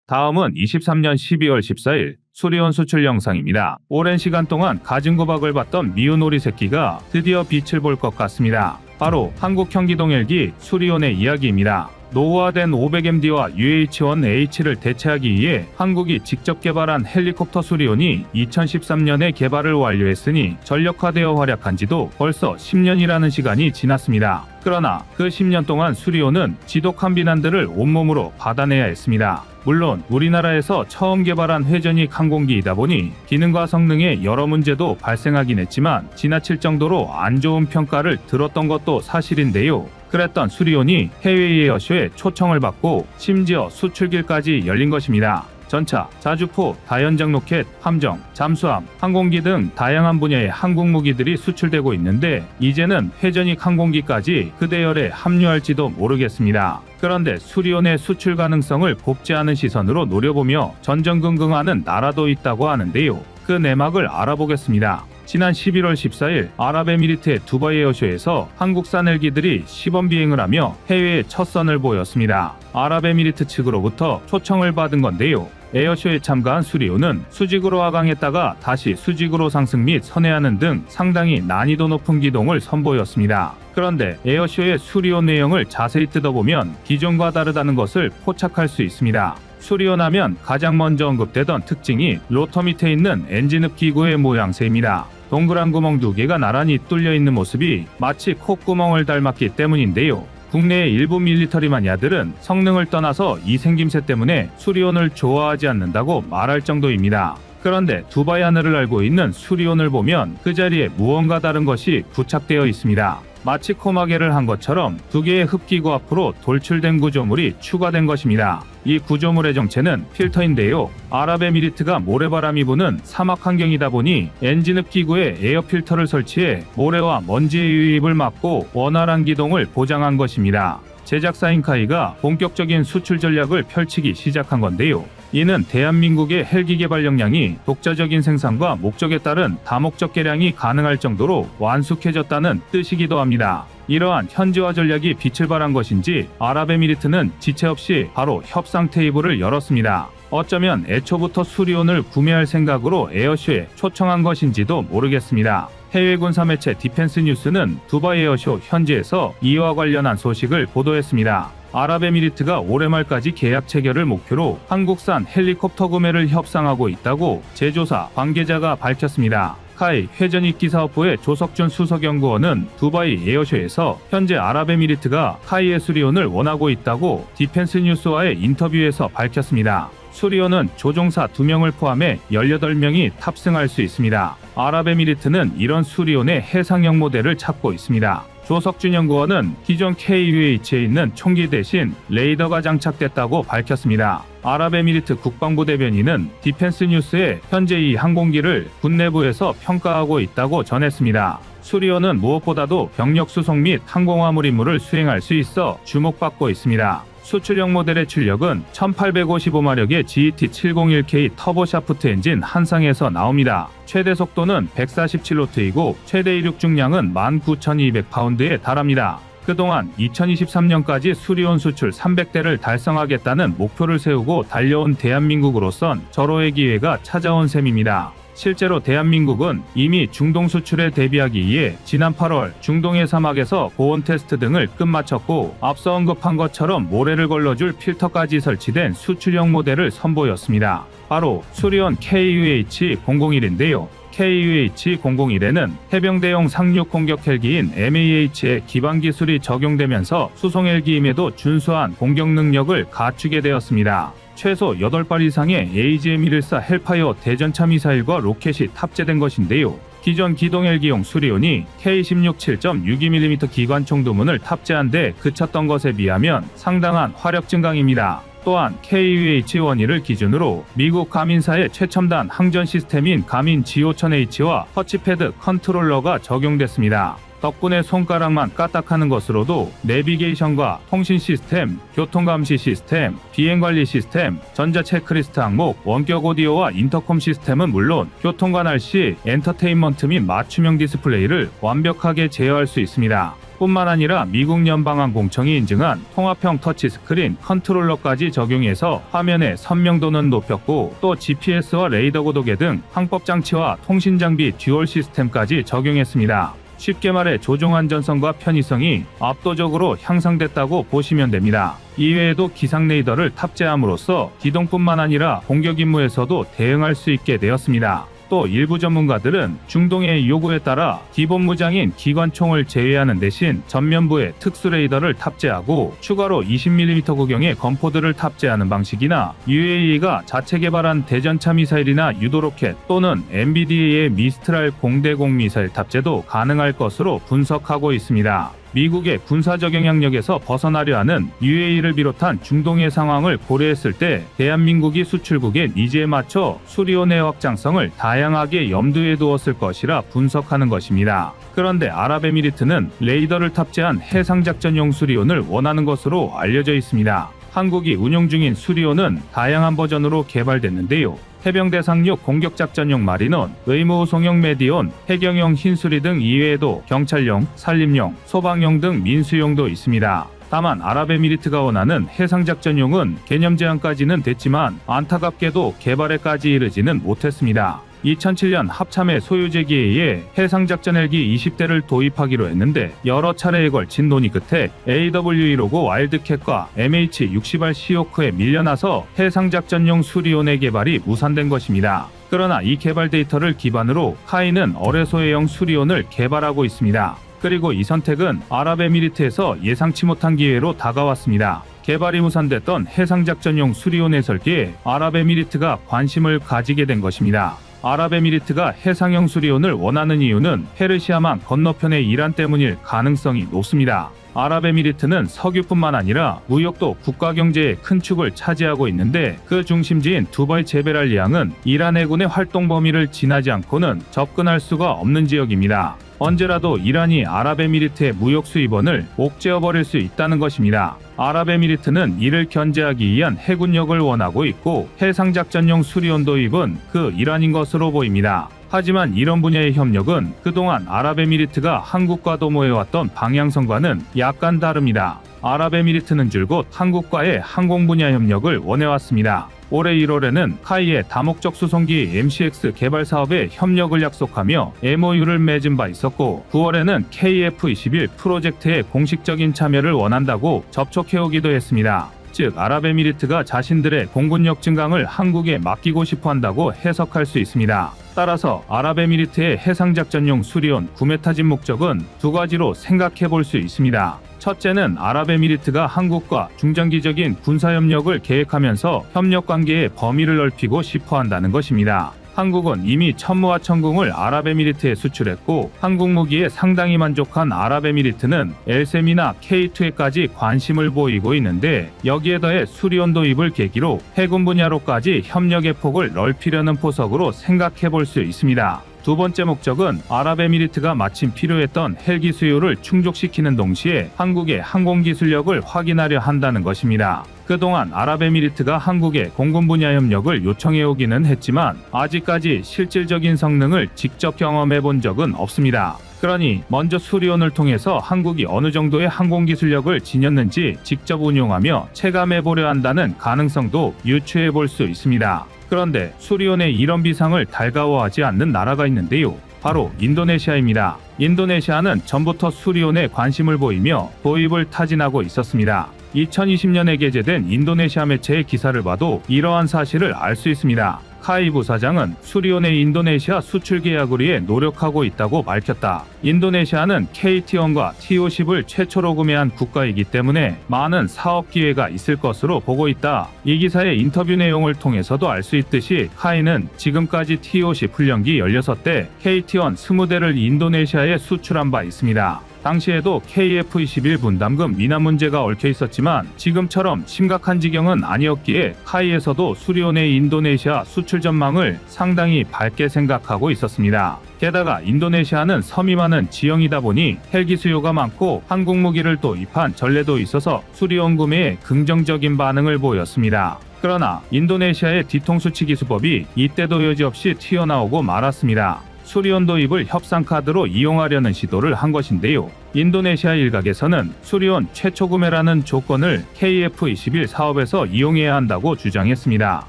다음은 23년 12월 14일 수리온 수출 영상입니다. 오랜 시간 동안 가진구박을 받던 미운 오리새끼가 드디어 빛을 볼 것 같습니다. 바로 한국 형기동 헬기 수리온의 이야기입니다. 노후화된 500MD와 UH-1H를 대체하기 위해 한국이 직접 개발한 헬리콥터 수리온이 2013년에 개발을 완료했으니 전력화되어 활약한 지도 벌써 10년이라는 시간이 지났습니다. 그러나 그 10년 동안 수리온은 지독한 비난들을 온몸으로 받아내야 했습니다. 물론 우리나라에서 처음 개발한 회전익 항공기이다 보니 기능과 성능에 여러 문제도 발생하긴 했지만 지나칠 정도로 안 좋은 평가를 들었던 것도 사실인데요. 그랬던 수리온이 해외 에어쇼에 초청을 받고 심지어 수출길까지 열린 것입니다. 전차, 자주포, 다연장 로켓, 함정, 잠수함, 항공기 등 다양한 분야의 한국 무기들이 수출되고 있는데 이제는 회전익 항공기까지 그 대열에 합류할지도 모르겠습니다. 그런데 수리온의 수출 가능성을 곱지 않은 시선으로 노려보며 전전긍긍하는 나라도 있다고 하는데요. 그 내막을 알아보겠습니다. 지난 11월 14일 아랍에미리트의 두바이 에어쇼에서 한국산 헬기들이 시범 비행을 하며 해외에 첫 선을 보였습니다. 아랍에미리트 측으로부터 초청을 받은 건데요. 에어쇼에 참가한 수리온은 수직으로 하강했다가 다시 수직으로 상승 및 선회하는 등 상당히 난이도 높은 기동을 선보였습니다. 그런데 에어쇼의 수리온 내용을 자세히 뜯어보면 기존과 다르다는 것을 포착할 수 있습니다. 수리온 하면 가장 먼저 언급되던 특징이 로터 밑에 있는 엔진흡 기구의 모양새입니다. 동그란 구멍 2개가 나란히 뚫려 있는 모습이 마치 콧구멍을 닮았기 때문인데요. 국내의 일부 밀리터리 마니아들은 성능을 떠나서 이 생김새 때문에 수리온을 좋아하지 않는다고 말할 정도입니다. 그런데 두바이 하늘을 알고 있는 수리온을 보면 그 자리에 무언가 다른 것이 부착되어 있습니다. 마치 코마개를 한 것처럼 2개의 흡기구 앞으로 돌출된 구조물이 추가된 것입니다. 이 구조물의 정체는 필터인데요. 아랍에미리트가 모래바람이 부는 사막 환경이다 보니 엔진 흡기구에 에어 필터를 설치해 모래와 먼지의 유입을 막고 원활한 기동을 보장한 것입니다. 제작사인 카이가 본격적인 수출 전략을 펼치기 시작한 건데요. 이는 대한민국의 헬기 개발 역량이 독자적인 생산과 목적에 따른 다목적 개량이 가능할 정도로 완숙해졌다는 뜻이기도 합니다. 이러한 현지화 전략이 빛을 발한 것인지 아랍에미리트는 지체 없이 바로 협상 테이블을 열었습니다. 어쩌면 애초부터 수리온을 구매할 생각으로 에어쇼에 초청한 것인지도 모르겠습니다. 해외 군사 매체 디펜스 뉴스는 두바이 에어쇼 현지에서 이와 관련한 소식을 보도했습니다. 아랍에미리트가 올해 말까지 계약 체결을 목표로 한국산 헬리콥터 구매를 협상하고 있다고 제조사 관계자가 밝혔습니다. 카이 회전익기 사업부의 조석준 수석연구원은 두바이 에어쇼에서 현재 아랍에미리트가 카이의 수리온을 원하고 있다고 디펜스 뉴스와의 인터뷰에서 밝혔습니다. 수리온은 조종사 2명을 포함해 18명이 탑승할 수 있습니다. 아랍에미리트는 이런 수리온의 해상형 모델을 찾고 있습니다. 조석준 연구원은 기존 KUH에 있는 총기 대신 레이더가 장착됐다고 밝혔습니다. 아랍에미리트 국방부 대변인은 디펜스 뉴스에 현재 이 항공기를 군내부에서 평가하고 있다고 전했습니다. 수리온은 무엇보다도 병력 수송 및 항공화물 임무를 수행할 수 있어 주목받고 있습니다. 수출형 모델의 출력은 1855마력의 GET701K 터보샤프트 엔진 한 쌍에서 나옵니다. 최대 속도는 147노트이고 최대 이륙 중량은 19,200파운드에 달합니다. 그동안 2023년까지 수리온 수출 300대를 달성하겠다는 목표를 세우고 달려온 대한민국으로선 절호의 기회가 찾아온 셈입니다. 실제로 대한민국은 이미 중동 수출에 대비하기 위해 지난 8월 중동의 사막에서 고온 테스트 등을 끝마쳤고, 앞서 언급한 것처럼 모래를 걸러줄 필터까지 설치된 수출형 모델을 선보였습니다. 바로 수리온 KUH-001인데요. KUH-001에는 해병대용 상륙 공격 헬기인 MAH의 기반 기술이 적용되면서 수송 헬기임에도 준수한 공격 능력을 갖추게 되었습니다. 최소 8발 이상의 AGM-114 헬파이어 대전차 미사일과 로켓이 탑재된 것인데요. 기존 기동 헬기용 수리온이 K-16 7.62mm 기관총 두문을 탑재한 데 그쳤던 것에 비하면 상당한 화력 증강입니다. 또한 KUH-1을 기준으로 미국 가민사의 최첨단 항전 시스템인 가민 G5000H와 터치패드 컨트롤러가 적용됐습니다. 덕분에 손가락만 까딱하는 것으로도 내비게이션과 통신 시스템, 교통감시 시스템, 비행관리 시스템, 전자 체크리스트 항목, 원격 오디오와 인터컴 시스템은 물론 교통과 날씨, 엔터테인먼트 및 맞춤형 디스플레이를 완벽하게 제어할 수 있습니다. 뿐만 아니라 미국 연방항공청이 인증한 통합형 터치스크린 컨트롤러까지 적용해서 화면의 선명도는 높였고, 또 GPS와 레이더 고도계 등 항법장치와 통신장비 듀얼 시스템까지 적용했습니다. 쉽게 말해 조종 안전성과 편의성이 압도적으로 향상됐다고 보시면 됩니다. 이외에도 기상 레이더를 탑재함으로써 기동뿐만 아니라 공격 임무에서도 대응할 수 있게 되었습니다. 또 일부 전문가들은 중동의 요구에 따라 기본 무장인 기관총을 제외하는 대신 전면부에 특수 레이더를 탑재하고 추가로 20mm 구경의 건포들을 탑재하는 방식이나 UAE가 자체 개발한 대전차 미사일이나 유도로켓 또는 MBDA의 미스트랄 공대공 미사일 탑재도 가능할 것으로 분석하고 있습니다. 미국의 군사적 영향력에서 벗어나려 하는 UAE를 비롯한 중동의 상황을 고려했을 때 대한민국이 수출국의 니즈에 맞춰 수리온의 확장성을 다양하게 염두에 두었을 것이라 분석하는 것입니다. 그런데 아랍에미리트는 레이더를 탑재한 해상작전용 수리온을 원하는 것으로 알려져 있습니다. 한국이 운용 중인 수리온은 다양한 버전으로 개발됐는데요. 해병대 상륙 공격작전용 마리논, 의무송용 메디온, 해경용 흰수리 등 이외에도 경찰용, 산림용, 소방용 등 민수용도 있습니다. 다만 아랍에미리트가 원하는 해상작전용은 개념 제한까지는 됐지만 안타깝게도 개발에까지 이르지는 못했습니다. 2007년 합참의 소유제기에 의해 해상작전 헬기 20대를 도입하기로 했는데 여러 차례에 걸친 논의 끝에 AWE 로고 와일드캣과 MH-60R 시호크에 밀려나서 해상작전용 수리온의 개발이 무산된 것입니다. 그러나 이 개발 데이터를 기반으로 카이는 어뢰소해형 수리온을 개발하고 있습니다. 그리고 이 선택은 아랍에미리트에서 예상치 못한 기회로 다가왔습니다. 개발이 무산됐던 해상작전용 수리온의 설계에 아랍에미리트가 관심을 가지게 된 것입니다. 아랍에미리트가 해상형 수리온을 원하는 이유는 페르시아만 건너편의 이란 때문일 가능성이 높습니다. 아랍에미리트는 석유뿐만 아니라 무역도 국가 경제의 큰 축을 차지하고 있는데 그 중심지인 두바이 제벨알리앙은 이란 해군의 활동 범위를 지나지 않고는 접근할 수가 없는 지역입니다. 언제라도 이란이 아랍에미리트의 무역 수입원을 옥죄어버릴 수 있다는 것입니다. 아랍에미리트는 이를 견제하기 위한 해군력을 원하고 있고 해상작전용 수리온 도입은 그 일환인 것으로 보입니다. 하지만 이런 분야의 협력은 그동안 아랍에미리트가 한국과 도모해왔던 방향성과는 약간 다릅니다. 아랍에미리트는 줄곧 한국과의 항공 분야 협력을 원해왔습니다. 올해 1월에는 카이의 다목적 수송기 MCX 개발 사업에 협력을 약속하며 MOU를 맺은 바 있었고 9월에는 KF-21 프로젝트에 공식적인 참여를 원한다고 접촉해오기도 했습니다. 즉 아랍에미리트가 자신들의 공군력 증강을 한국에 맡기고 싶어 한다고 해석할 수 있습니다. 따라서 아랍에미리트의 해상작전용 수리온 구매 타진 목적은 두 가지로 생각해 볼 수 있습니다. 첫째는 아랍에미리트가 한국과 중장기적인 군사협력을 계획하면서 협력관계의 범위를 넓히고 싶어 한다는 것입니다. 한국은 이미 천무와 천궁을 아랍에미리트에 수출했고 한국 무기에 상당히 만족한 아랍에미리트는 LSM이나 K2에까지 관심을 보이고 있는데 여기에 더해 수리온 도입을 계기로 해군 분야로까지 협력의 폭을 넓히려는 포석으로 생각해 볼 수 있습니다. 두 번째 목적은 아랍에미리트가 마침 필요했던 헬기 수요를 충족시키는 동시에 한국의 항공기술력을 확인하려 한다는 것입니다. 그동안 아랍에미리트가 한국의 공군 분야 협력을 요청해오기는 했지만 아직까지 실질적인 성능을 직접 경험해 본 적은 없습니다. 그러니 먼저 수리온을 통해서 한국이 어느 정도의 항공기술력을 지녔는지 직접 운용하며 체감해 보려 한다는 가능성도 유추해 볼 수 있습니다. 그런데 수리온의 이런 비상을 달가워하지 않는 나라가 있는데요. 바로 인도네시아입니다. 인도네시아는 전부터 수리온에 관심을 보이며 도입을 타진하고 있었습니다. 2020년에 게재된 인도네시아 매체의 기사를 봐도 이러한 사실을 알 수 있습니다. 카이 부사장은 수리온의 인도네시아 수출 계약을 위해 노력하고 있다고 밝혔다. 인도네시아는 KT1과 T50을 최초로 구매한 국가이기 때문에 많은 사업 기회가 있을 것으로 보고 있다. 이 기사의 인터뷰 내용을 통해서도 알 수 있듯이 카이는 지금까지 T50 훈련기 16대, KT1 20대를 인도네시아에 수출한 바 있습니다. 당시에도 KF-21 분담금 미납 문제가 얽혀 있었지만 지금처럼 심각한 지경은 아니었기에 카이에서도 수리온의 인도네시아 수출 전망을 상당히 밝게 생각하고 있었습니다. 게다가 인도네시아는 섬이 많은 지형이다 보니 헬기 수요가 많고 한국 무기를 도입한 전례도 있어서 수리온 구매에 긍정적인 반응을 보였습니다. 그러나 인도네시아의 뒤통수치기 수법이 이때도 여지없이 튀어나오고 말았습니다. 수리온 도입을 협상 카드로 이용하려는 시도를 한 것인데요. 인도네시아 일각에서는 수리온 최초 구매라는 조건을 KF-21 사업에서 이용해야 한다고 주장했습니다.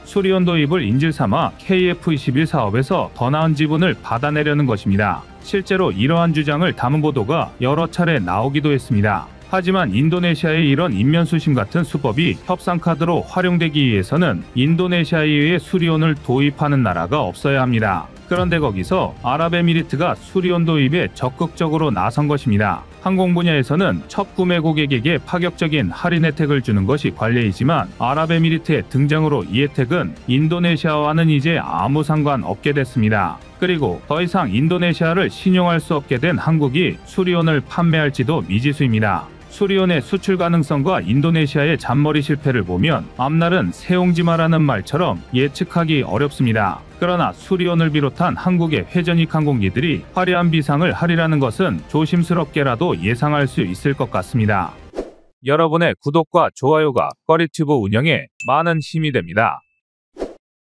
수리온 도입을 인질 삼아 KF-21 사업에서 더 나은 지분을 받아내려는 것입니다. 실제로 이러한 주장을 담은 보도가 여러 차례 나오기도 했습니다. 하지만 인도네시아의 이런 인면수심 같은 수법이 협상 카드로 활용되기 위해서는 인도네시아에 의해 수리온을 도입하는 나라가 없어야 합니다. 그런데 거기서 아랍에미리트가 수리온 도입에 적극적으로 나선 것입니다. 항공 분야에서는 첫 구매 고객에게 파격적인 할인 혜택을 주는 것이 관례이지만 아랍에미리트의 등장으로 이 혜택은 인도네시아와는 이제 아무 상관 없게 됐습니다. 그리고 더 이상 인도네시아를 신용할 수 없게 된 한국이 수리온을 판매할지도 미지수입니다. 수리온의 수출 가능성과 인도네시아의 잔머리 실패를 보면 앞날은 새옹지마라는 말처럼 예측하기 어렵습니다. 그러나 수리온을 비롯한 한국의 회전익 항공기들이 화려한 비상을 하리라는 것은 조심스럽게라도 예상할 수 있을 것 같습니다. 여러분의 구독과 좋아요가 꺼리튜브 운영에 많은 힘이 됩니다.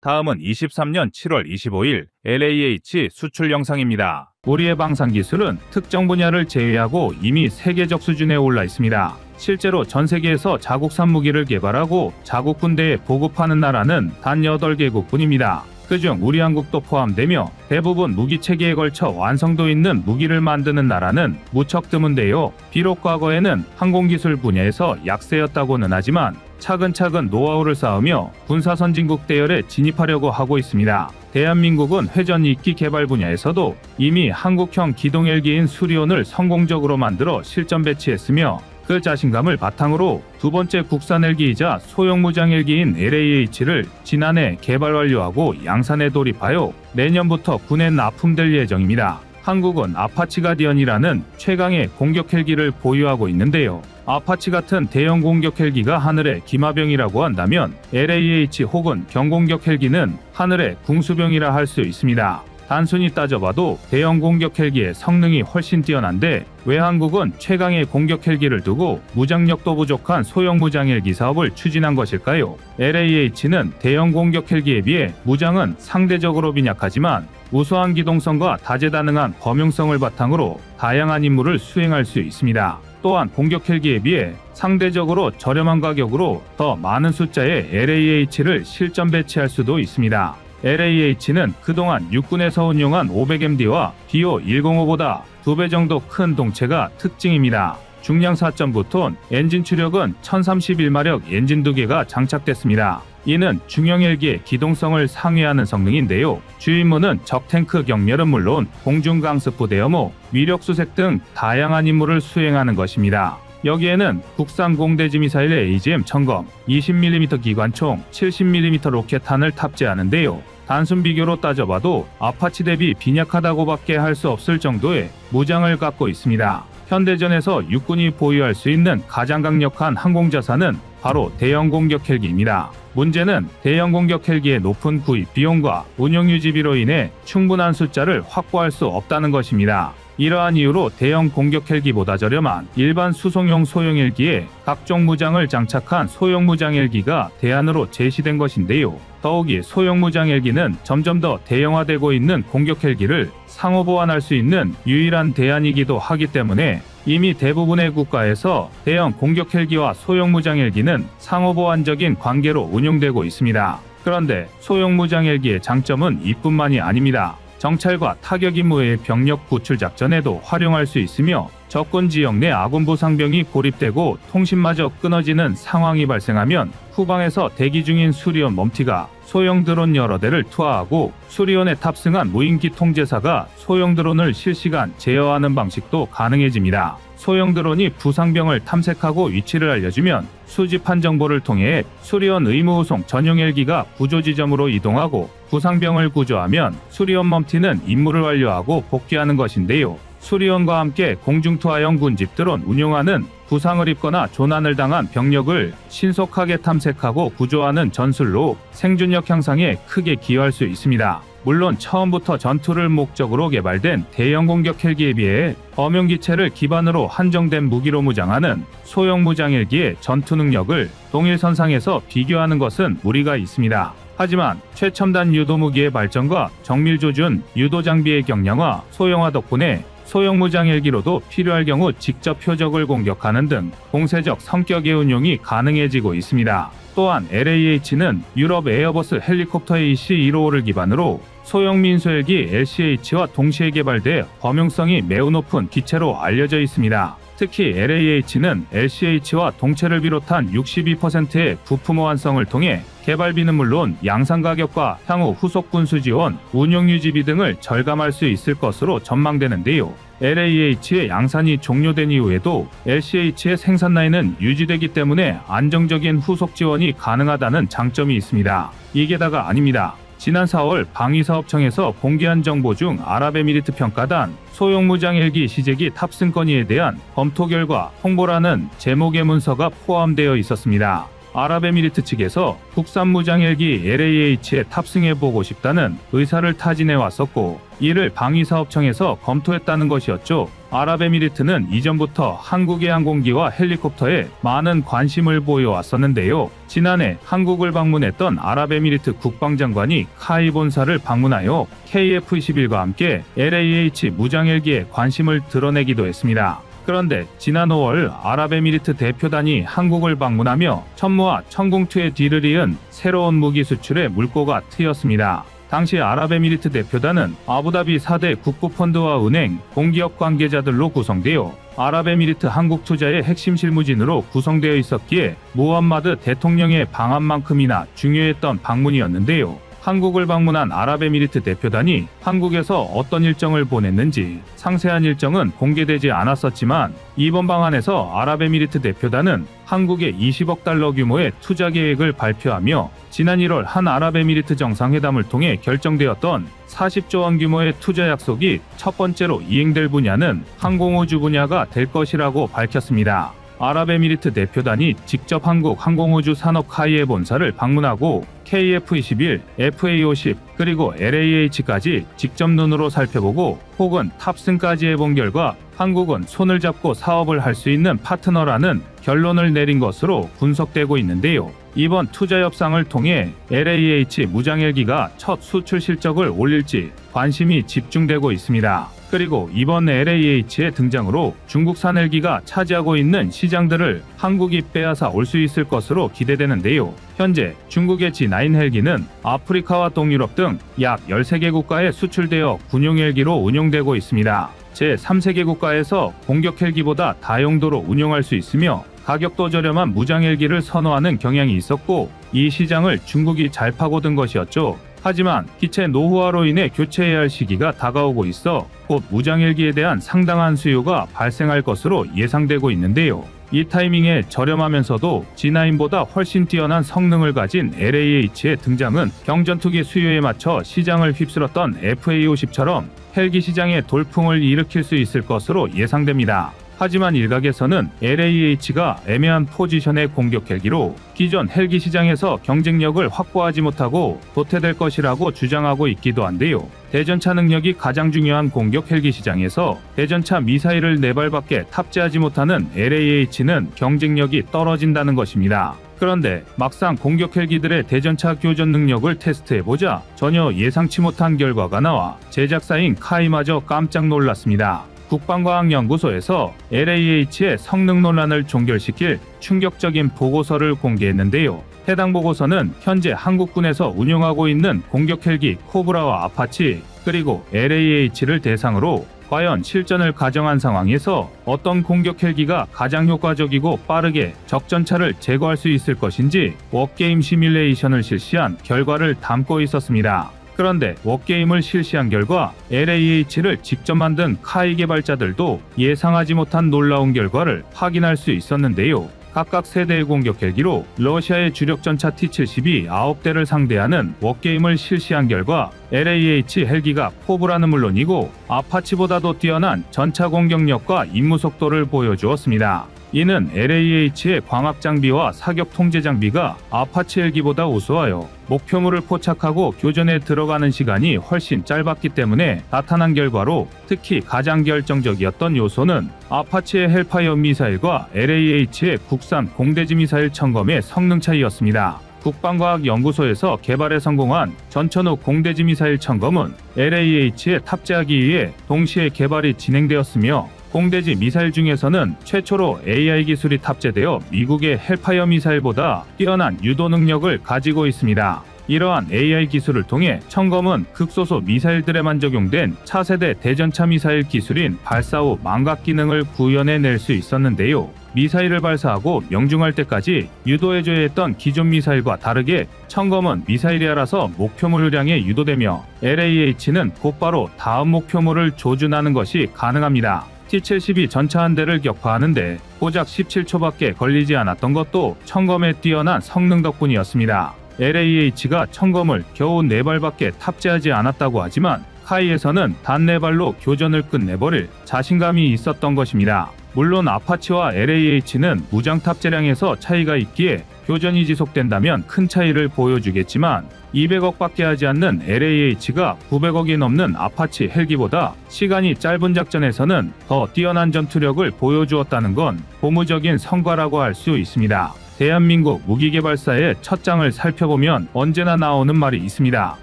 다음은 23년 7월 25일 LAH 수출 영상입니다. 우리의 방산 기술은 특정 분야를 제외하고 이미 세계적 수준에 올라 있습니다. 실제로 전 세계에서 자국산 무기를 개발하고 자국 군대에 보급하는 나라는 단 8개국뿐입니다. 그중 우리 한국도 포함되며 대부분 무기 체계에 걸쳐 완성도 있는 무기를 만드는 나라는 무척 드문데요. 비록 과거에는 항공기술 분야에서 약세였다고는 하지만 차근차근 노하우를 쌓으며 군사 선진국 대열에 진입하려고 하고 있습니다. 대한민국은 회전익기 개발 분야에서도 이미 한국형 기동 헬기인 수리온을 성공적으로 만들어 실전 배치했으며 그 자신감을 바탕으로 두 번째 국산 헬기이자 소형 무장 헬기인 LAH를 지난해 개발 완료하고 양산에 돌입하여 내년부터 군에 납품될 예정입니다. 한국은 아파치 가디언이라는 최강의 공격 헬기를 보유하고 있는데요. 아파치 같은 대형 공격 헬기가 하늘의 기마병이라고 한다면 LAH 혹은 경공격 헬기는 하늘의 궁수병이라 할 수 있습니다. 단순히 따져봐도 대형 공격 헬기의 성능이 훨씬 뛰어난데 왜 한국은 최강의 공격 헬기를 두고 무장력도 부족한 소형 무장 헬기 사업을 추진한 것일까요? LAH는 대형 공격 헬기에 비해 무장은 상대적으로 빈약하지만 우수한 기동성과 다재다능한 범용성을 바탕으로 다양한 임무를 수행할 수 있습니다. 또한 공격 헬기에 비해 상대적으로 저렴한 가격으로 더 많은 숫자의 LAH를 실전 배치할 수도 있습니다. LAH는 그동안 육군에서 운용한 500MD와 BO-105보다 2배 정도 큰 동체가 특징입니다. 중량 4.9톤, 엔진 추력은 1031마력 엔진 2개가 장착됐습니다. 이는 중형 헬기의 기동성을 상회하는 성능인데요. 주임무는 적탱크 경멸은 물론 공중 강습부 대여모, 위력 수색 등 다양한 임무를 수행하는 것입니다. 여기에는 국산 공대지 미사일 AGM-1000검, 20mm 기관총, 70mm 로켓탄을 탑재하는데요. 단순 비교로 따져봐도 아파치 대비 빈약하다고밖에 할 수 없을 정도의 무장을 갖고 있습니다. 현대전에서 육군이 보유할 수 있는 가장 강력한 항공자산은 바로 대형 공격 헬기입니다. 문제는 대형 공격 헬기의 높은 구입 비용과 운용 유지비로 인해 충분한 숫자를 확보할 수 없다는 것입니다. 이러한 이유로 대형 공격 헬기보다 저렴한 일반 수송용 소형 헬기에 각종 무장을 장착한 소형 무장 헬기가 대안으로 제시된 것인데요. 더욱이 소형 무장 헬기는 점점 더 대형화되고 있는 공격 헬기를 상호 보완할 수 있는 유일한 대안이기도 하기 때문에 이미 대부분의 국가에서 대형 공격 헬기와 소형 무장 헬기는 상호 보완적인 관계로 운용되고 있습니다. 그런데 소형 무장 헬기의 장점은 이뿐만이 아닙니다. 정찰과 타격 임무의 병력 구출 작전에도 활용할 수 있으며 적군 지역 내 아군부 상병이 고립되고 통신마저 끊어지는 상황이 발생하면 후방에서 대기 중인 수리온 멈티가 소형 드론 여러 대를 투하하고 수리온에 탑승한 무인기 통제사가 소형 드론을 실시간 제어하는 방식도 가능해집니다. 소형 드론이 부상병을 탐색하고 위치를 알려주면 수집한 정보를 통해 수리온 의무후송 전용 헬기가 구조 지점으로 이동하고 부상병을 구조하면 수리온 멈티는 임무를 완료하고 복귀하는 것인데요. 수리온과 함께 공중투하형 군집 드론 운용하는 부상을 입거나 조난을 당한 병력을 신속하게 탐색하고 구조하는 전술로 생존력 향상에 크게 기여할 수 있습니다. 물론 처음부터 전투를 목적으로 개발된 대형 공격 헬기에 비해 범용 기체를 기반으로 한정된 무기로 무장하는 소형 무장 헬기의 전투 능력을 동일선상에서 비교하는 것은 무리가 있습니다. 하지만 최첨단 유도 무기의 발전과 정밀 조준, 유도 장비의 경량화, 소형화 덕분에 소형 무장 헬기로도 필요할 경우 직접 표적을 공격하는 등 공세적 성격의 운용이 가능해지고 있습니다. 또한 LAH는 유럽 에어버스 헬리콥터 AC-155를 기반으로 소형 민수 헬기 LCH와 동시에 개발돼 범용성이 매우 높은 기체로 알려져 있습니다. 특히 LAH는 LCH와 동체를 비롯한 62%의 부품 호환성을 통해 개발비는 물론 양산 가격과 향후 후속 군수 지원, 운용 유지비 등을 절감할 수 있을 것으로 전망되는데요. LAH의 양산이 종료된 이후에도 LCH의 생산 라인은 유지되기 때문에 안정적인 후속 지원이 가능하다는 장점이 있습니다. 이게 다가 아닙니다. 지난 4월 방위사업청에서 공개한 정보 중 아랍에미리트 평가단 소형 무장 헬기 시제기 탑승 건의에 대한 검토 결과 홍보라는 제목의 문서가 포함되어 있었습니다. 아랍에미리트 측에서 국산 무장 헬기 LAH에 탑승해보고 싶다는 의사를 타진해 왔었고 이를 방위사업청에서 검토했다는 것이었죠. 아랍에미리트는 이전부터 한국의 항공기와 헬리콥터에 많은 관심을 보여왔었는데요. 지난해 한국을 방문했던 아랍에미리트 국방장관이 카이 본사를 방문하여 KF-21과 함께 LAH 무장 헬기에 관심을 드러내기도 했습니다. 그런데 지난 5월 아랍에미리트 대표단이 한국을 방문하며 천무와 천궁2의 뒤를 이은 새로운 무기 수출에 물꼬가 트였습니다. 당시 아랍에미리트 대표단은 아부다비 4대 국부펀드와 은행, 공기업 관계자들로 구성되어 아랍에미리트 한국투자의 핵심 실무진으로 구성되어 있었기에 무함마드 대통령의 방한만큼이나 중요했던 방문이었는데요. 한국을 방문한 아랍에미리트 대표단이 한국에서 어떤 일정을 보냈는지 상세한 일정은 공개되지 않았었지만 이번 방한에서 아랍에미리트 대표단은 한국의 20억 달러 규모의 투자 계획을 발표하며 지난 1월 한 아랍에미리트 정상회담을 통해 결정되었던 40조 원 규모의 투자 약속이 첫 번째로 이행될 분야는 항공우주 분야가 될 것이라고 밝혔습니다. 아랍에미리트 대표단이 직접 한국 항공우주 산업 카이에 본사를 방문하고 KF-21, FA-50 그리고 LAH까지 직접 눈으로 살펴보고 혹은 탑승까지 해본 결과 한국은 손을 잡고 사업을 할 수 있는 파트너라는 결론을 내린 것으로 분석되고 있는데요. 이번 투자 협상을 통해 LAH 무장 헬기가 첫 수출 실적을 올릴지 관심이 집중되고 있습니다. 그리고 이번 LAH의 등장으로 중국산 헬기가 차지하고 있는 시장들을 한국이 빼앗아 올 수 있을 것으로 기대되는데요. 현재 중국의 G9 헬기는 아프리카와 동유럽 등 약 13개 국가에 수출되어 군용 헬기로 운용되고 있습니다. 제3세계 국가에서 공격 헬기보다 다용도로 운용할 수 있으며 가격도 저렴한 무장 헬기를 선호하는 경향이 있었고 이 시장을 중국이 잘 파고든 것이었죠. 하지만 기체 노후화로 인해 교체해야 할 시기가 다가오고 있어 곧 무장 헬기에 대한 상당한 수요가 발생할 것으로 예상되고 있는데요. 이 타이밍에 저렴하면서도 G9보다 훨씬 뛰어난 성능을 가진 LAH의 등장은 경전투기 수요에 맞춰 시장을 휩쓸었던 FA-50처럼 헬기 시장에 돌풍을 일으킬 수 있을 것으로 예상됩니다. 하지만 일각에서는 LAH가 애매한 포지션의 공격 헬기로 기존 헬기 시장에서 경쟁력을 확보하지 못하고 도태될 것이라고 주장하고 있기도 한데요. 대전차 능력이 가장 중요한 공격 헬기 시장에서 대전차 미사일을 4발밖에 탑재하지 못하는 LAH는 경쟁력이 떨어진다는 것입니다. 그런데 막상 공격 헬기들의 대전차 교전 능력을 테스트해보자 전혀 예상치 못한 결과가 나와 제작사인 카이마저 깜짝 놀랐습니다. 국방과학연구소에서 LAH의 성능 논란을 종결시킬 충격적인 보고서를 공개했는데요. 해당 보고서는 현재 한국군에서 운용하고 있는 공격 헬기 코브라와 아파치 그리고 LAH를 대상으로 과연 실전을 가정한 상황에서 어떤 공격 헬기가 가장 효과적이고 빠르게 적전차를 제거할 수 있을 것인지 워게임 시뮬레이션을 실시한 결과를 담고 있었습니다. 그런데 워게임을 실시한 결과 LAH를 직접 만든 카이 개발자들도 예상하지 못한 놀라운 결과를 확인할 수 있었는데요. 각각 세대의 공격 헬기로 러시아의 주력 전차 T-72 9대를 상대하는 워게임을 실시한 결과 LAH 헬기가 포브라는 물론이고 아파치보다도 뛰어난 전차 공격력과 임무 속도를 보여주었습니다. 이는 LAH의 광학 장비와 사격 통제 장비가 아파치 헬기보다 우수하여 목표물을 포착하고 교전에 들어가는 시간이 훨씬 짧았기 때문에 나타난 결과로 특히 가장 결정적이었던 요소는 아파치의 헬파이어 미사일과 LAH의 국산 공대지 미사일 첨검의 성능 차이였습니다. 국방과학연구소에서 개발에 성공한 전천후 공대지 미사일 첨검은 LAH에 탑재하기 위해 동시에 개발이 진행되었으며 공대지 미사일 중에서는 최초로 AI 기술이 탑재되어 미국의 헬파이어 미사일보다 뛰어난 유도 능력을 가지고 있습니다. 이러한 AI 기술을 통해 첨검은 극소수 미사일들에만 적용된 차세대 대전차 미사일 기술인 발사 후 망각 기능을 구현해낼 수 있었는데요. 미사일을 발사하고 명중할 때까지 유도해줘야 했던 기존 미사일과 다르게 첨검은 미사일이 알아서 목표물을 향해 유도되며 LAH는 곧바로 다음 목표물을 조준하는 것이 가능합니다. T-72 전차 한 대를 격파하는데 고작 17초밖에 걸리지 않았던 것도 첨검의 뛰어난 성능 덕분이었습니다. LAH가 첨검을 겨우 4발밖에 탑재하지 않았다고 하지만 카이에서는 단 4발로 교전을 끝내버릴 자신감이 있었던 것입니다. 물론 아파치와 LAH는 무장 탑재량에서 차이가 있기에 교전이 지속된다면 큰 차이를 보여주겠지만 200억밖에 하지 않는 LAH가 900억이 넘는 아파치 헬기보다 시간이 짧은 작전에서는 더 뛰어난 전투력을 보여주었다는 건 고무적인 성과라고 할 수 있습니다. 대한민국 무기개발사의 첫 장을 살펴보면 언제나 나오는 말이 있습니다.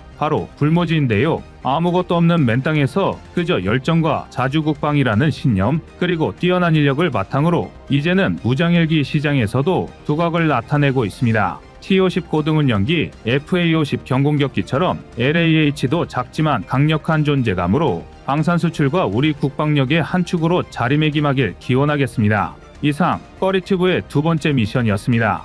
바로 불모지인데요. 아무것도 없는 맨 땅에서 그저 열정과 자주국방이라는 신념 그리고 뛰어난 인력을 바탕으로 이제는 무장헬기 시장에서도 두각을 나타내고 있습니다. T-50 고등운영기, FA-50 경공격기처럼 LAH도 작지만 강력한 존재감으로 방산 수출과 우리 국방력의 한 축으로 자리매김하길 기원하겠습니다. 이상 꺼리튜브의 두 번째 미션이었습니다.